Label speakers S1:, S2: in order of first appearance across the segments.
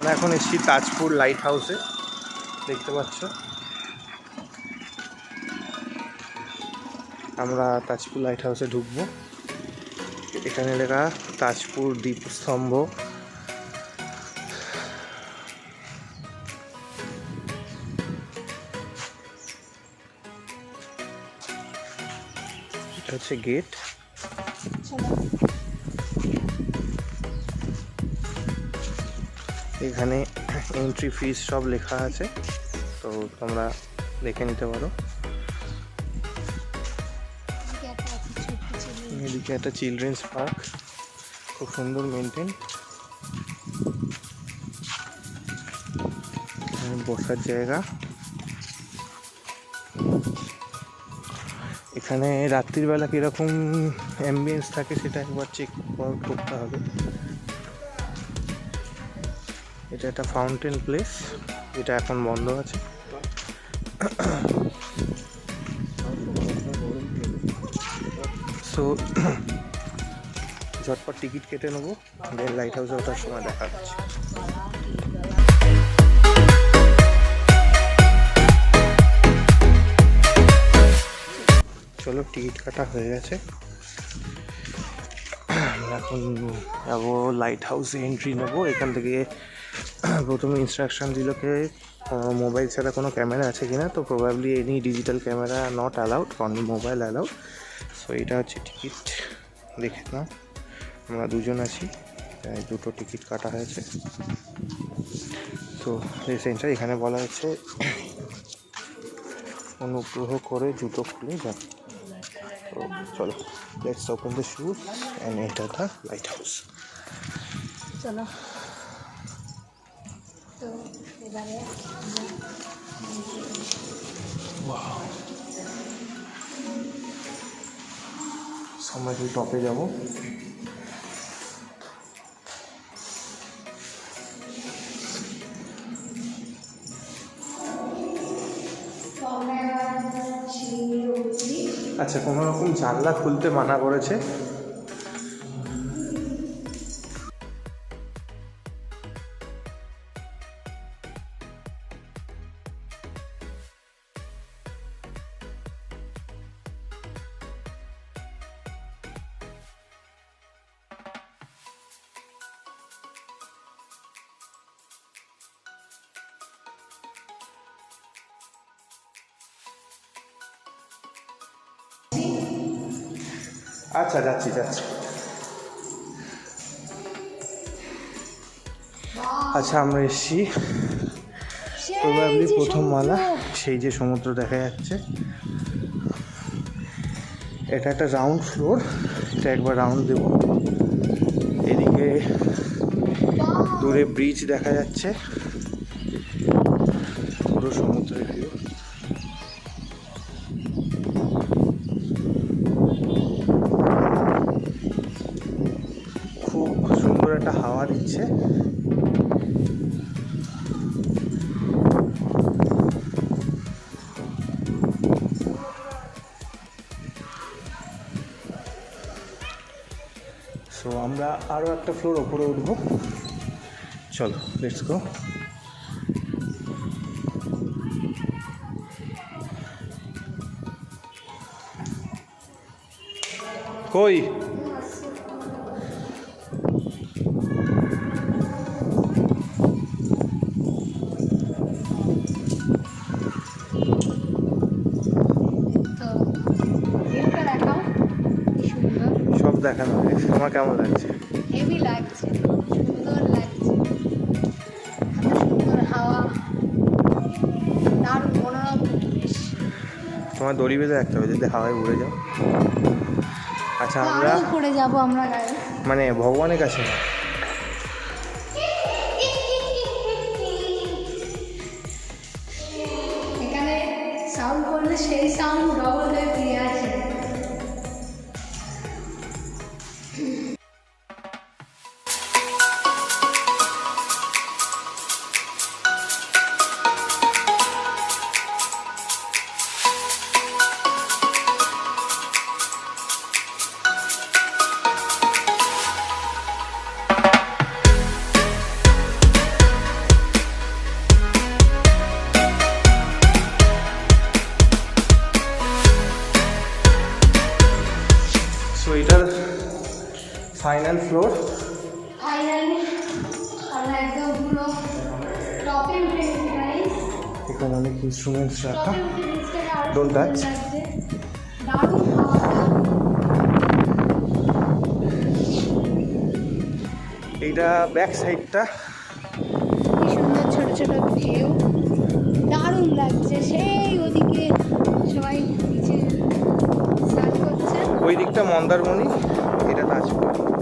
S1: আমরা এখন এসেছি তাজপুর লাইট হাউসে, দেখতে পাচ্ছ। আমরা তাজপুর লাইট হাউসে ঢুকবো। এখানে লেখা তাজপুর দ্বীপস্তম্ভ। এটা হচ্ছে গেট। এখানে এন্ট্রি ফিস সব লেখা আছে, তো তোমরা দেখে নিতে পারো। এদিকে একটা চিলড্রেন্স পার্ক, খুব সুন্দর মেনটেন। বসার জায়গা। এখানে রাত্রিবেলা কীরকম অ্যাম্বিয়েন্স থাকে সেটা একবার চেক করতে হবে। এটা একটা ফাউন্টেন প্লেস, এটা এখন বন্ধ আছে। সো ঝটপট টিকিট কেটে নেবো, দেন লাইট হাউসে ওঠার সময় দেখা যাচ্ছে। চলো, টিকিট কাটা হয়ে গেছে। আমরা এখন যাবো লাইট হাউসে, এন্ট্রি নেবো। এখান থেকে প্রথমে ইনস্ট্রাকশন দিলকে মোবাইল ছাড়া কোনো ক্যামেরা আছে কিনা, তো probably any digital camera not allowed, only mobile allowed. So এটা হচ্ছে টিকিট, দেখে নাও। আমরা দুজন আছি, দুটো টিকিট কাটা হয়েছে। তো সেন্টার এখানে বলা হচ্ছে অনুগ্রহ করে জুতো খুলে যান। তো চলো, let's open the shoes and enter the light house.
S2: চলো, তো এবারে
S1: আমরা কি টপে যাবো। আচ্ছা, কোনো রকম জানলা খুলতে মানা করেছে। আচ্ছা, যাচ্ছি। আচ্ছা, আমরা এসেছি প্রবাবলি প্রথম মালা, সেই যে সমুদ্র দেখা যাচ্ছে। এটা একটা রাউন্ড ফ্লোর, এটা একবার রাউন্ড দেব। এদিকে দূরে ব্রিজ দেখা যাচ্ছে, পুরো সমুদ্রের ভিউ। খুব সুন্দর একটা হাওয়া দিচ্ছে। সো আমরা আরও একটা ফ্লোর ওপরে উঠবো। চলো, লেটস গো। কই সব দেখানো হয়েছে। তোমার কেমন লাগছে?
S2: হেভি লাগছে, সুন্দর লাগছে, সুন্দর হাওয়া, দারুণ মনোরম পরিবেশ।
S1: তোমার দড়ি বেঁধে রাখতে হবে যদি হাওয়ায় উড়ে যাও। আচ্ছা, আমরা
S2: উপরে যাবো আমরা গায়ে,
S1: মানে ভগবানের কাছে না।
S2: এখানে সাউন্ড করলে সেই সাউন্ড ডবল হয়ে ফিরে আসে।
S1: Final floor.
S2: ফাইনালি আমরা একদম পুরো টপে উঠে গেছি গাইস।
S1: এখানে অনেক ইনস্ট্রুমেন্টস রাখা।
S2: টপে উঠে নিচটাকে আরো
S1: Don't
S2: সুন্দর
S1: touch.
S2: লাগছে। দারুণ খাওয়া।
S1: এইটা ব্যাক সাইডটা।
S2: কি সুন্দর ছোট ছোট ঢেউ, দারুণ লাগছে। সেই ওদিকে সবাই নিচে স্নান করছে।
S1: ওই দিকটা মন্দারমণি, এটা তাজপুর।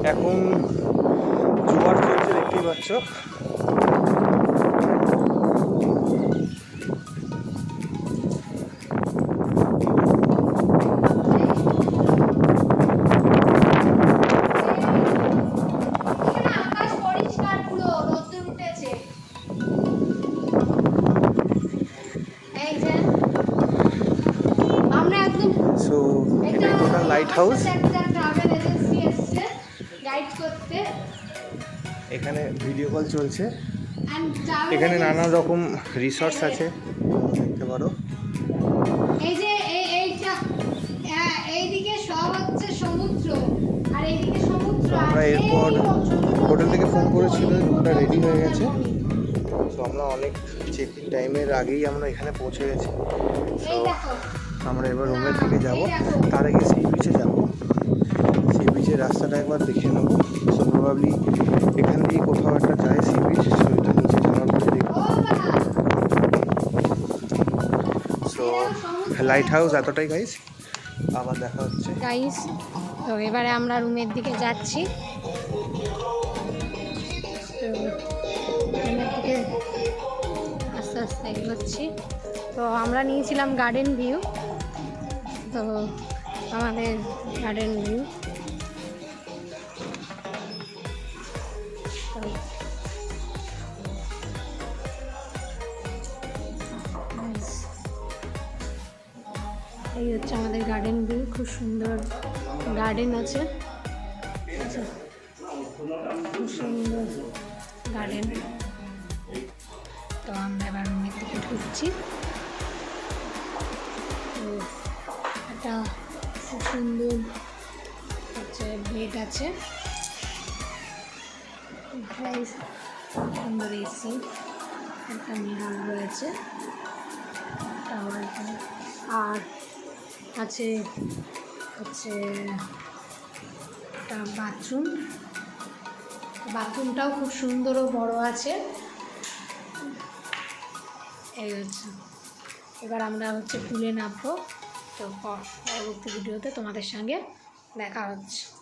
S1: এখন জোয়ার চলছে, দেখতেই পাচ্ছ।
S2: এখানে আকাশ পরিষ্কার, পুরো রোদ্দুর উঠেছে। এই যে আমরা একদম
S1: সো এটাই টোটাল লাইট হাউস।
S2: একটা ট্রাভেল এজেন্সি এসেছে গাইড করতে।
S1: এখানে ভিডিও কল চলছে।
S2: And travel
S1: এখানে
S2: agency-
S1: নানা রকম রিসর্টস আছে, দেখতে পারো।
S2: এই যে এইটা এইদিকে সব হচ্ছে সমুদ্র, আর এইদিকে সমুদ্র।
S1: তো আমরা
S2: আর এই
S1: এরপর
S2: সমুদ্র-
S1: হোটেল থেকে ফোন করেছিল, রুমটা রেডি হয়ে গেছে। তো আমরা অনেক চেক ইন টাইমের আগেই আমরা এখানে পৌঁছে গেছি। তো
S2: এই দেখো,
S1: আমরা এবার রুমের দিকে যাব। তার আগে সি বিচে যাব। সি বিচের রাস্তাটা একবার দেখে নেবো। সো প্রবাবলি এখান দিয়ে কোথাও একটা যায় সি বিচ, সেটা নিচে যাওয়ার পরে দেখবো।
S2: ও বাবা,
S1: সো লাইট হাউস এতটাই গাইস, আবার দেখা হচ্ছে।
S2: গাইস, তো এবারে আমরা রুমের দিকে যাচ্ছি। তো রুমের দিকে আস্তে আস্তে এগোচ্ছি। তো আমরা নিয়েছিলাম গার্ডেন ভিউ, তো আমাদের গার্ডেন ভিউ। এই হচ্ছে আমাদের গার্ডেন ভিউ, খুব সুন্দর গার্ডেন আছে। আচ্ছা, খুব সুন্দর গার্ডেন। তো আমরা এবার রুমের দিকে ঢুকছি। তো একটা খুব সুন্দর হচ্ছে বেড আছে, সুন্দর এসি, একটা মিরর রয়েছে, আর আছে হচ্ছে একটা বাথরুম। বাথরুমটাও খুব সুন্দর ও বড় আছে। এই হচ্ছে, এবার আমরা হচ্ছে পুলে নামবো। তো পরবর্তী ভিডিওতে তোমাদের সঙ্গে দেখা হচ্ছে।